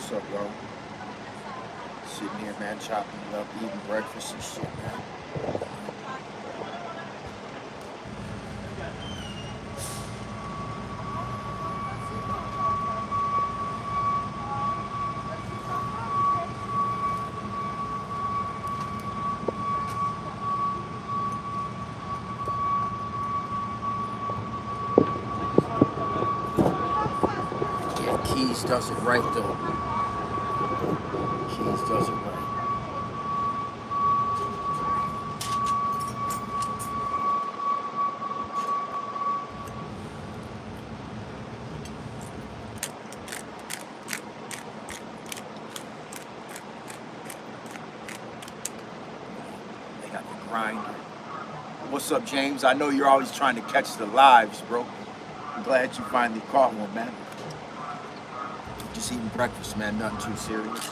What's up, bro? Sitting here, man, chopping it up, eating breakfast and shit, man. Yeah, Keys does it right, though. Keys does it right. They got the grinder. What's up, James? I know you're always trying to catch the lives, bro. I'm glad you finally caught one, man. Just eating breakfast, man. Nothing too serious.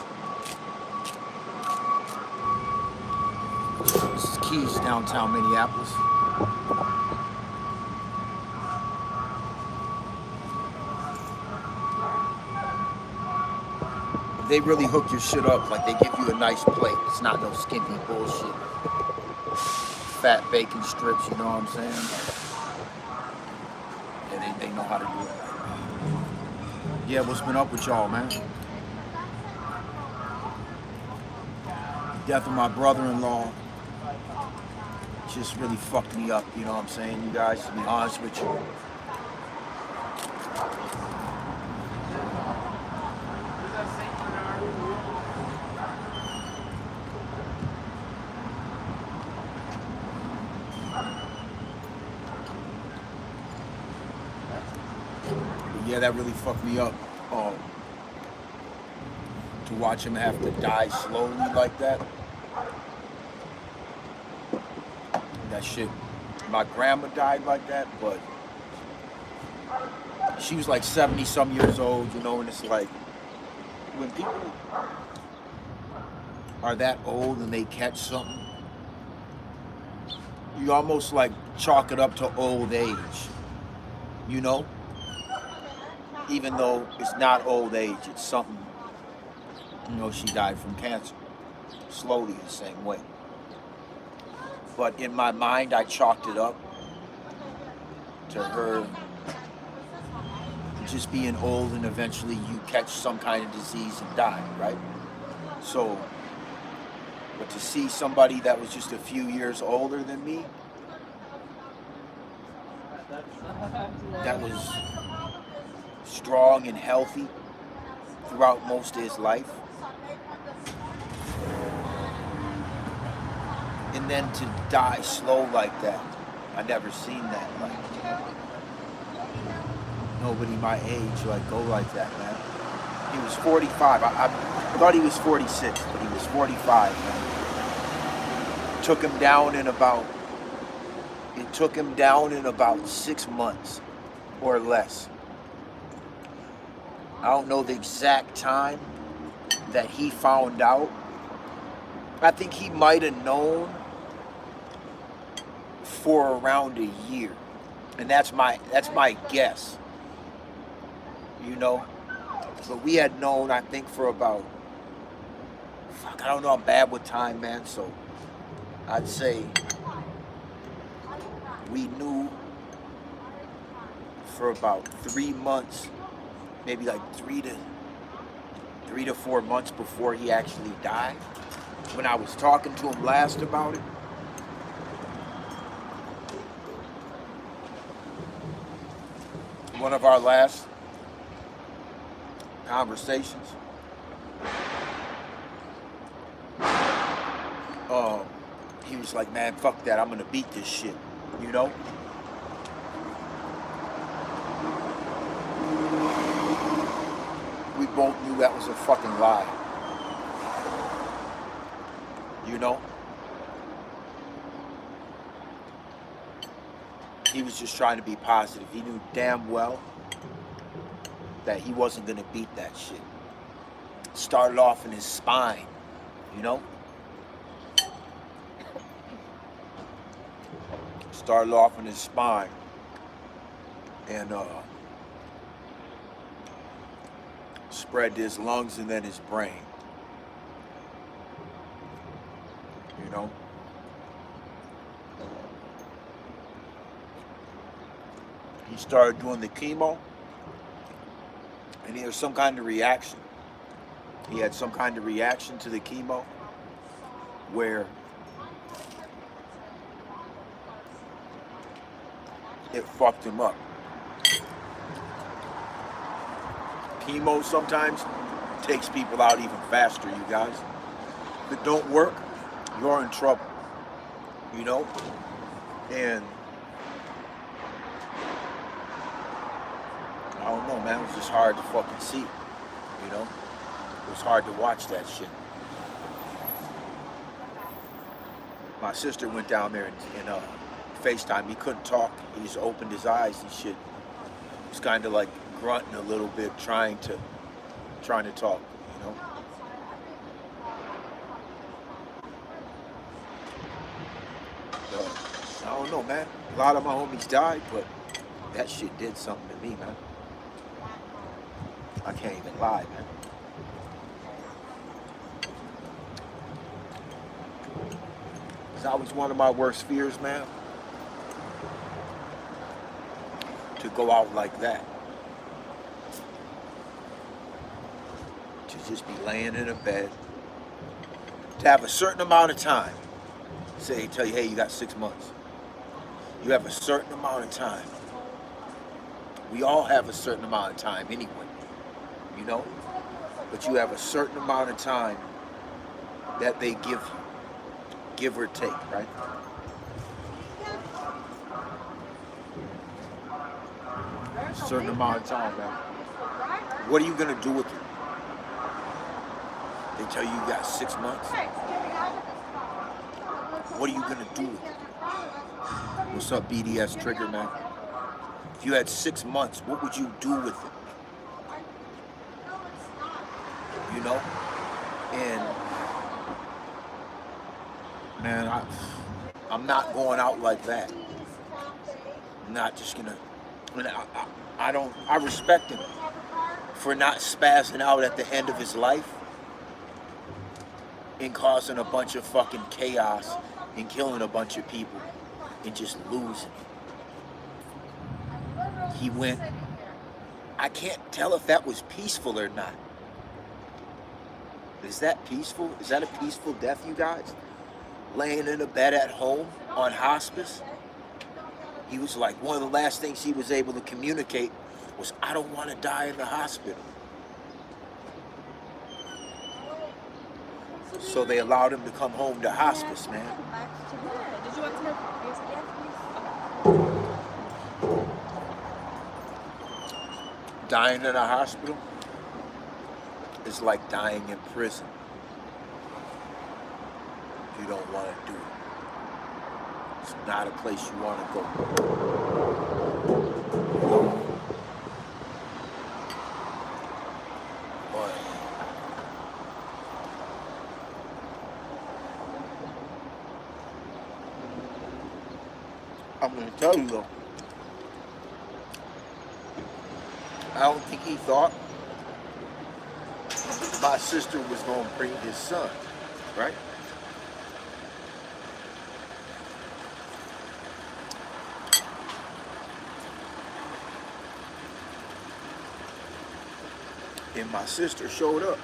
This is Keys, downtown Minneapolis. They really hook your shit up, like they give you a nice plate. It's not no skimpy bullshit. Fat bacon strips, you know what I'm saying? Yeah, they know how to do it. Yeah, what's been up with y'all, man? Death of my brother-in-law just really fucked me up, you know what I'm saying, you guys, to be honest with you. Yeah, that really fucked me up. To watch him have to die slowly like that. That shit. My grandma died like that, but she was like 70-some years old, you know, and it's like, when people are that old and they catch something, you almost like chalk it up to old age, you know? Even though it's not old age, it's something, you know, she died from cancer, slowly the same way. But in my mind, I chalked it up to her just being old and eventually you catch some kind of disease and die, right? So, but to see somebody that was just a few years older than me, that was strong and healthy throughout most of his life, and then to die slow like that, I never seen that. Like, nobody my age like go like that, man. He was 45. I thought he was 46, but he was 45, man. It took him down in about 6 months or less. I don't know the exact time that he found out. I think he might have known for around a year, and that's my guess, you know. But we had known, I think, for about, I don't know, I'm bad with time, man, so I'd say we knew for about 3 months, maybe like 3 to 4 months before he actually died. When I was talking to him last about it, one of our last conversations, he was like, man, fuck that, I'm gonna beat this shit, you know? We both knew that was a fucking lie, you know? He was just trying to be positive. He knew damn well that he wasn't gonna beat that shit. Started off in his spine, you know? Started off in his spine. And spread to his lungs and then his brain. You know? He started doing the chemo, and he had some kind of reaction. He had some kind of reaction to the chemo where it fucked him up. Chemo sometimes takes people out even faster, you guys. If it don't work, you're in trouble, you know? And I don't know, man, it was just hard to fucking see, you know? It was hard to watch that shit. My sister went down there and FaceTime. He couldn't talk. He just opened his eyes and shit. He was kind of like grunting a little bit, trying to talk, you know? I don't know, man. A lot of my homies died, but that shit did something to me, man. I can't even lie, man. That was one of my worst fears, man. To go out like that. To just be laying in a bed. To have a certain amount of time. Tell you, hey, you got 6 months. You have a certain amount of time. We all have a certain amount of time anyway. You know? But you have a certain amount of time that they give you. Give or take, right? A certain amount of time, man. What are you gonna do with it? They tell you you got 6 months. What are you gonna do with it? What's up, BDS Trigger, man? If you had 6 months, what would you do with it? You know? And man, I'm not going out like that. I'm not just gonna. I respect him for not spazzing out at the end of his life and causing a bunch of fucking chaos and killing a bunch of people and just losing. He went. I can't tell if that was peaceful or not. Is that peaceful? Is that a peaceful death, you guys? Laying in a bed at home on hospice. He was like, one of the last things he was able to communicate was, I don't want to die in the hospital. So they allowed him to come home to hospice, man. Did you want some more coffee? Dying in a hospital is like dying in prison. You don't want to do it. It's not a place you want to go. But I'm going to tell you though, I don't think he thought my sister was going to bring his son, right? And my sister showed up,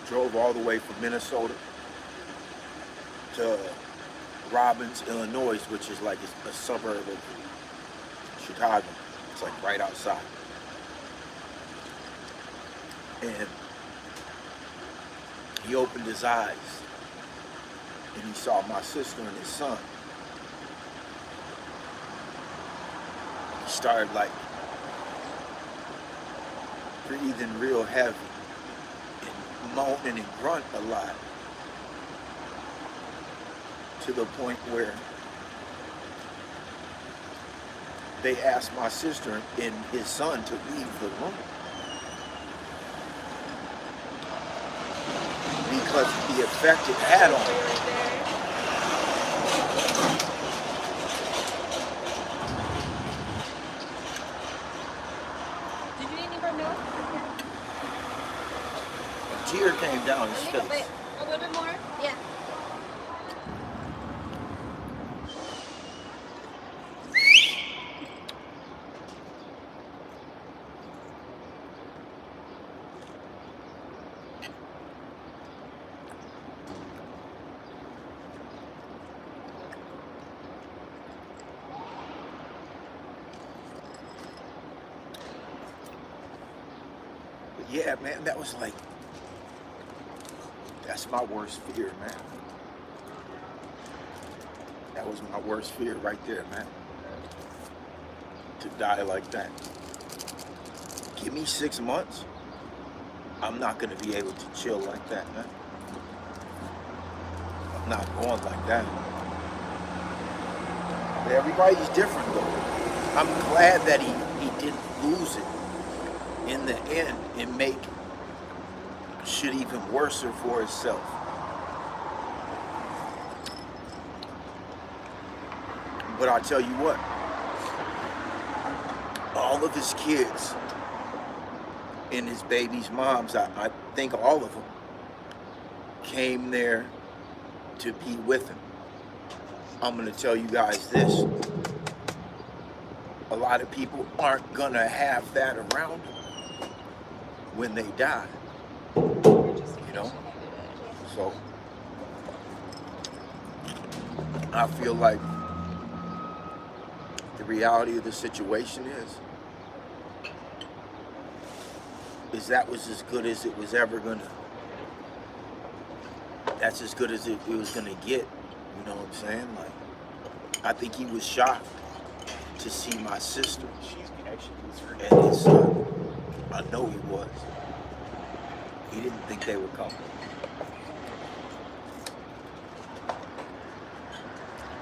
drove all the way from Minnesota to Ramen, Illinois, which is like a suburb of Chicago. It's like right outside. And he opened his eyes and he saw my sister and his son. He started like breathing real heavy and moaning and grunt a lot, to the point where they asked my sister and his son to leave the room because of the effect it had on him. tear came down his face. Wait, a little bit more? Yeah. But yeah, man, that was like, that's my worst fear, man. That was my worst fear right there, man. To die like that. Give me 6 months, I'm not gonna be able to chill like that, man. I'm not going like that. But everybody's different though. I'm glad that he didn't lose it in the end and make shit even worse for himself. But I'll tell you what, all of his kids and his baby's moms, I think all of them came there to be with him. I'm gonna tell you guys this. A lot of people aren't gonna have that around them when they die. You know? So I feel like the reality of the situation is that was as good as it was ever gonna, that's as good as it was gonna get. You know what I'm saying? Like, I think he was shocked to see my sister and his son. I know he was. He didn't think they were coming.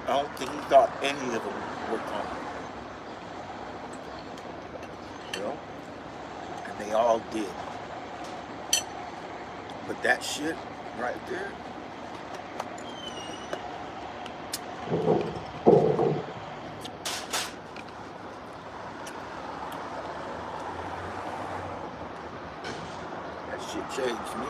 I don't think he thought any of them were coming. You know? And they all did. But that shit right there, that shit changed me.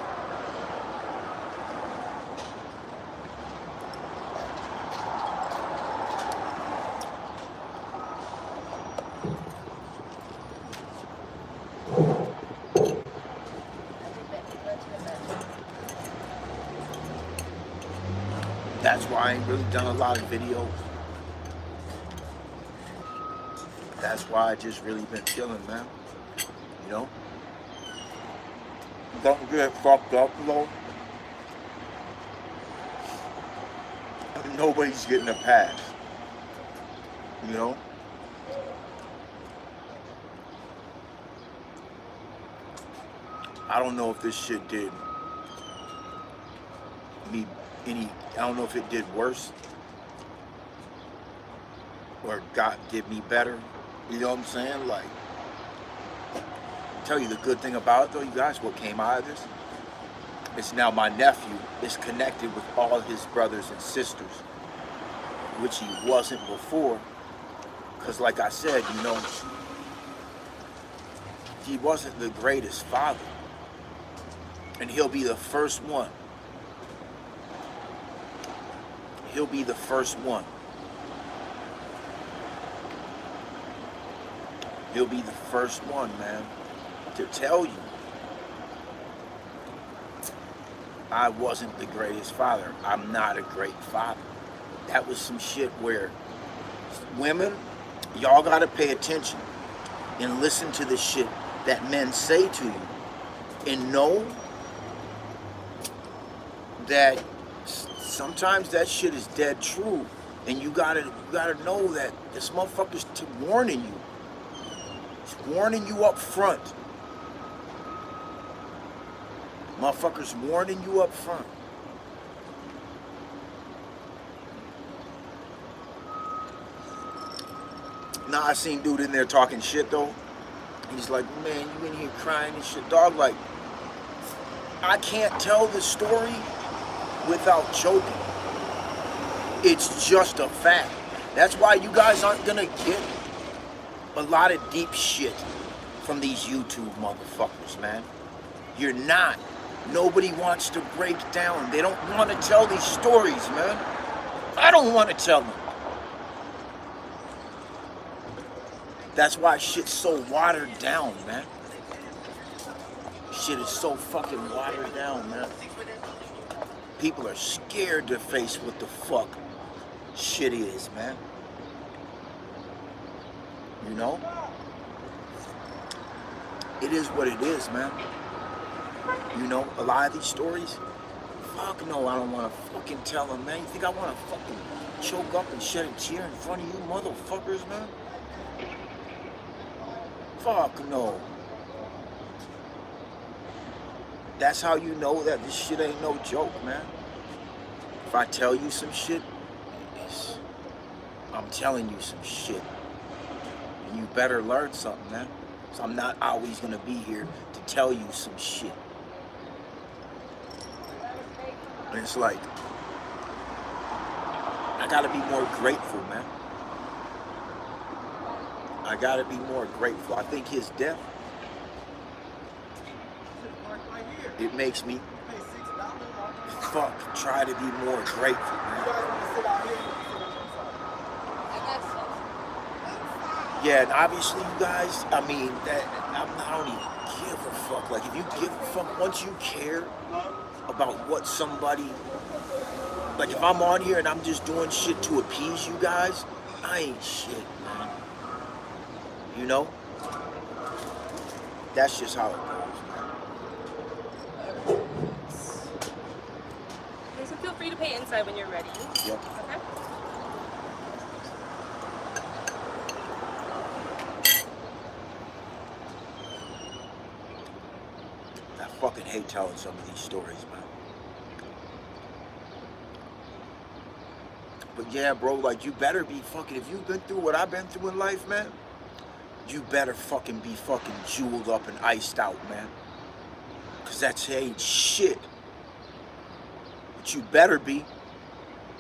That's why I ain't really done a lot of videos. That's why I just really been chilling, man. You know? Don't get fucked up, though. Nobody's getting a pass. You know? I don't know if this shit did me any, I don't know if it did worse or did me better. You know what I'm saying? Like, I'll tell you the good thing about it though, you guys, what came out of this, it's now my nephew is connected with all his brothers and sisters, which he wasn't before. Because like I said, you know, he wasn't the greatest father. And he'll be the first one. He'll be the first one. He'll be the first one, man, to tell you I wasn't the greatest father. I'm not a great father. That was some shit where women, y'all gotta pay attention and listen to the shit that men say to you and know that sometimes that shit is dead true, and you gotta know that this motherfucker's warning you. He's warning you up front. Motherfucker's warning you up front. Now I seen dude in there talking shit though. He's like, man, you in here crying and shit, dog. Like, I can't tell the story without choking. It's just a fact. That's why you guys aren't gonna get a lot of deep shit from these YouTube motherfuckers, man. You're not. Nobody wants to break down. They don't want to tell these stories, man. I don't want to tell them. That's why shit's so watered down, man. Shit is so fucking watered down, man. People are scared to face what the fuck shit is, man. You know? It is what it is, man. You know, a lot of these stories, fuck no, I don't want to fucking tell them, man. You think I want to fucking choke up and shed a tear in front of you motherfuckers, man? Fuck no. That's how you know that this shit ain't no joke, man. If I tell you some shit, I'm telling you some shit. And you better learn something, man. So I'm not always gonna be here to tell you some shit. And it's like, I gotta be more grateful, man. I gotta be more grateful. I think his death, it makes me try to be more grateful, man. Yeah, and obviously you guys, I mean, I don't even give a fuck. Like, if you give a fuck, once you care about what somebody, like if I'm on here and I'm just doing shit to appease you guys, I ain't shit, man. You know? That's just how it goes, man. Okay, so feel free to pay inside when you're ready. Yep. Okay. I fucking hate telling some of these stories, man. But yeah, bro, like, you better be fucking, if you've been through what I've been through in life, man, you better fucking be fucking jeweled up and iced out, man. Cause that's ain't shit. But you better be.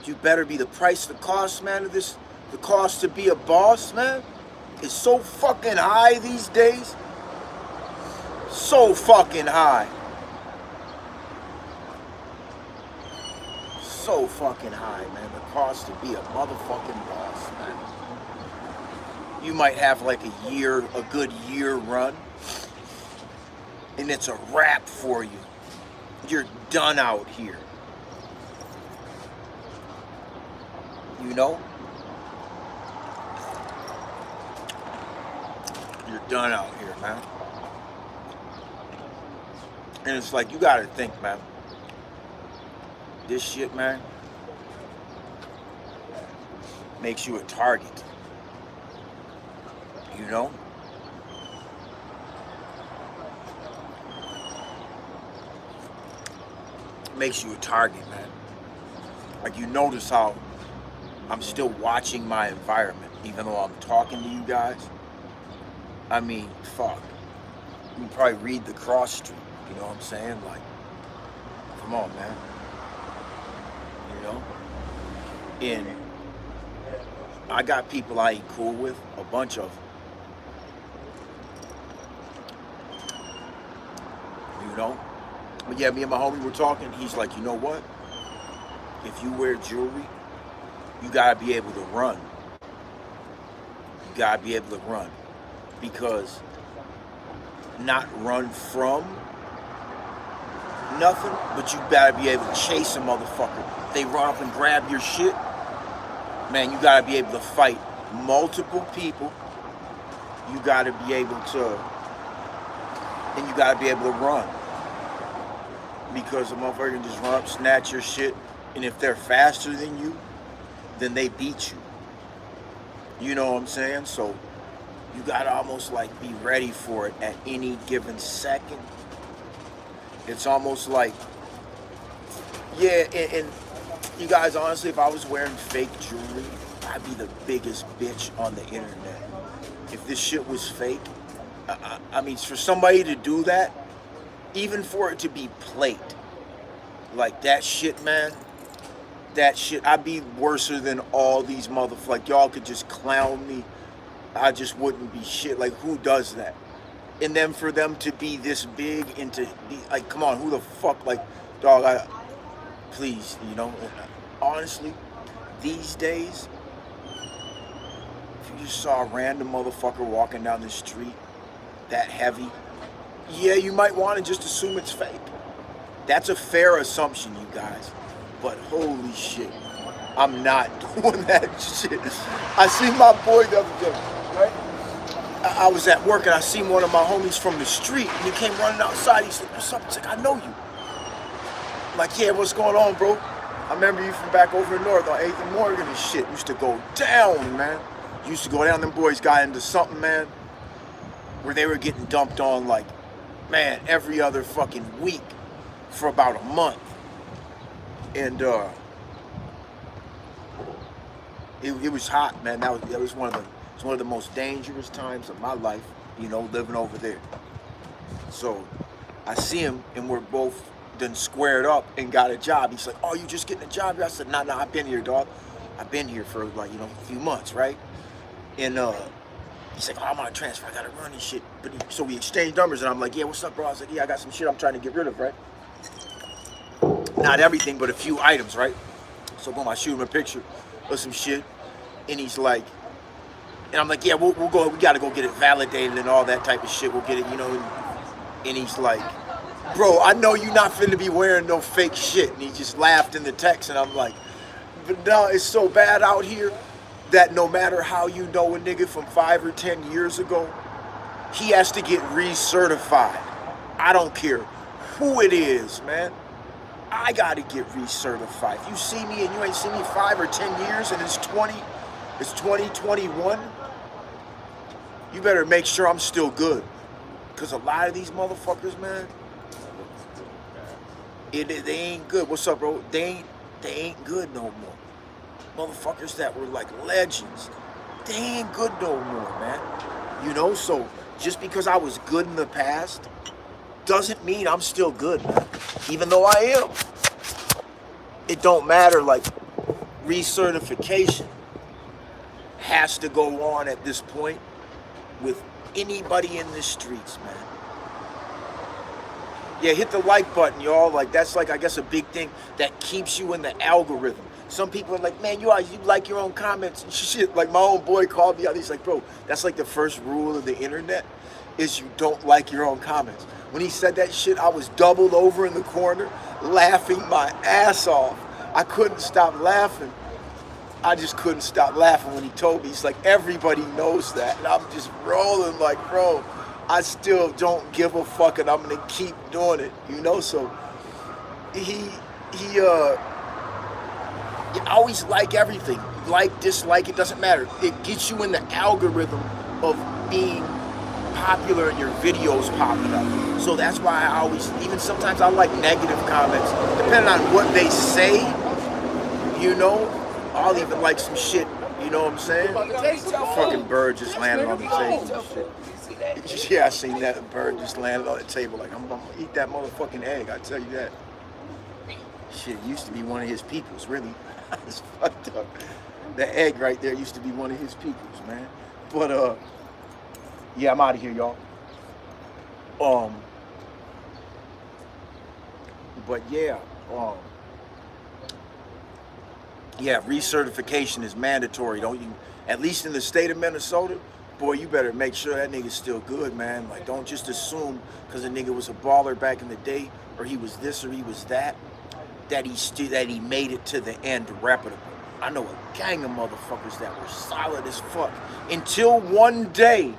You better be. The price, the cost, man, of this, the cost to be a boss, man, is so fucking high these days. So fucking high. So fucking high, man. The cost to be a motherfucking boss, man. You might have like a good year run, and it's a wrap for you. You're done out here. You know? You're done out here, man. And it's like, you gotta think, man. This shit, man, makes you a target. You know? Makes you a target, man. Like, you notice how I'm still watching my environment, even though I'm talking to you guys. I mean, fuck. You can probably read the cross street, you know what I'm saying? Like, come on, man. You know? And I got people I ain't cool with, a bunch of them. You know? But yeah, me and my homie were talking. He's like, you know what? If you wear jewelry, you gotta be able to run. You gotta be able to run. Because not run from nothing, but you gotta be able to chase a motherfucker. If they run up and grab your shit, man, you gotta be able to fight multiple people. You gotta be able to, and you gotta be able to run. Because a motherfucker can just run up, snatch your shit, and if they're faster than you, then they beat you. You know what I'm saying? So you gotta almost like be ready for it at any given second. It's almost like, yeah, and you guys, honestly, if I was wearing fake jewelry, I'd be the biggest bitch on the internet. If this shit was fake, I mean, for somebody to do that, even for it to be plate, like that shit, man, that shit, I'd be worser than all these motherfuckers. Like, y'all could just clown me. I just wouldn't be shit. Like, who does that? And then for them to be this big and to be like, come on, who the fuck, like, dog, please, you know, honestly, these days, if you just saw a random motherfucker walking down the street that heavy, yeah, you might want to just assume it's fake. That's a fair assumption, you guys. But holy shit, I'm not doing that shit. I seen my boy the other day, right? I was at work and I seen one of my homies from the street and he came running outside. He said, what's up? He's like, I know you. I'm like, yeah, what's going on, bro? I remember you from back over north on 8th and Morgan and shit. Used to go down, man. Used to go down. Them boys got into something, man, where they were getting dumped on like, man, every other fucking week for about a month. And it was hot, man. That was one of the most dangerous times of my life, you know, living over there. So I see him and we're both done squared up and got a job. He's like, oh, you just getting a job here? I said, nah, I've been here, dog. I've been here for like, you know, a few months, right? And he's like, oh, I'm on a transfer. I gotta run and shit. So we exchanged numbers and I'm like, yeah, what's up, bro? I was like, yeah, I got some shit I'm trying to get rid of, right? Not everything, but a few items, right? So boom, I shoot him a picture of some shit. And he's like, and I'm like, yeah, we'll go, we gotta go get it validated and all that type of shit. We'll get it, you know. And he's like, bro, I know you not finna be wearing no fake shit. And he just laughed in the text and I'm like, but no, it's so bad out here that no matter how you know a nigga from 5 or 10 years ago, he has to get recertified. I don't care who it is, man. I gotta get recertified. If you see me and you ain't seen me 5 or 10 years and it's 2021, you better make sure I'm still good. Cause a lot of these motherfuckers, man, they ain't good. What's up, bro? They ain't good no more. Motherfuckers that were like legends, they ain't good no more, man. You know, so just because I was good in the past doesn't mean I'm still good, man. Even though I am. It don't matter, like, recertification has to go on at this point with anybody in the streets, man. Yeah, hit the like button, y'all. Like, that's like, I guess, a big thing that keeps you in the algorithm. Some people are like, man, you like your own comments and shit. Like, my own boy called me out. He's like, bro, that's like the first rule of the internet is you don't like your own comments. When he said that shit, I was doubled over in the corner, laughing my ass off. I couldn't stop laughing. I just couldn't stop laughing when he told me. He's like, everybody knows that. And I'm just rolling like, bro, I still don't give a fuck and I'm gonna keep doing it, you know? So you always like everything. Like, dislike, it doesn't matter. It gets you in the algorithm of being popular and your videos popping up. So that's why I always, even sometimes I like negative comments, depending on what they say, you know, I'll even like some shit, you know what I'm saying? Fucking bird just landed on the table and shit. Yeah, I seen that bird just landed on the table. Like, I'm gonna eat that motherfucking egg, I tell you that. Shit, used to be one of his peoples, really. It's fucked up. The egg right there used to be one of his peoples, man. But, yeah, I'm out of here, y'all. But yeah, yeah, recertification is mandatory. Don't you? At least in the state of Minnesota, boy, you better make sure that nigga's still good, man. Like, don't just assume because a nigga was a baller back in the day, or he was this or he was that he made it to the end reputable. I know a gang of motherfuckers that were solid as fuck until one day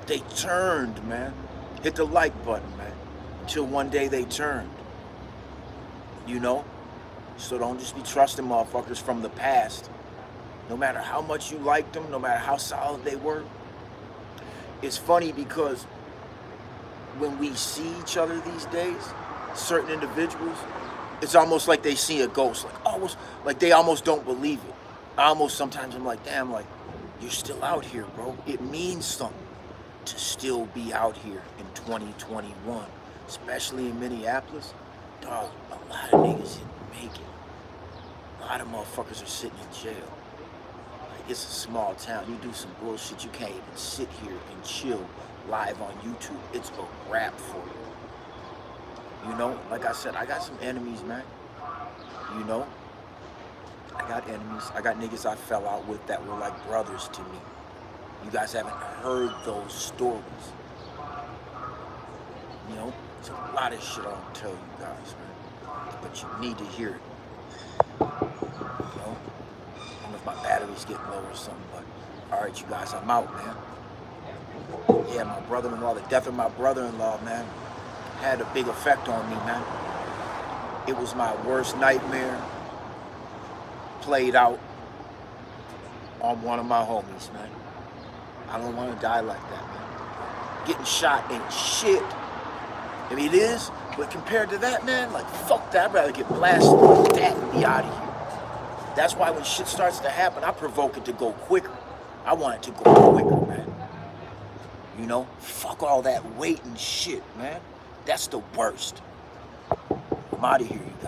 they turned, man. Hit the like button, man. Until one day they turned. You know? So don't just be trusting motherfuckers from the past. No matter how much you liked them, no matter how solid they were. It's funny because when we see each other these days, certain individuals, it's almost like they see a ghost. Like they almost don't believe it. Sometimes I'm like, damn, like, you're still out here, bro. It means something to still be out here in 2021, especially in Minneapolis. Dog, a lot of niggas didn't make it. A lot of motherfuckers are sitting in jail. Like, it's a small town. You do some bullshit, you can't even sit here and chill live on YouTube, it's a wrap for you. You know, like I said, I got some enemies, man. You know, I got enemies. I got niggas I fell out with that were like brothers to me. You guys haven't heard those stories. You know, there's a lot of shit I don't tell you guys, man. But you need to hear it. You know? I don't know if my battery's getting low or something, but alright, you guys, I'm out, man. Yeah, my brother-in-law, the death of my brother-in-law, man, had a big effect on me, man. It was my worst nightmare played out on one of my homies, man. I don't want to die like that, man. Getting shot ain't shit. I mean, it is, but compared to that, man, like, fuck that. I'd rather get blasted like that and be out of here. That's why when shit starts to happen, I provoke it to go quicker. I want it to go quicker, man. You know? Fuck all that waiting shit, man. That's the worst. I'm out of here, you guys.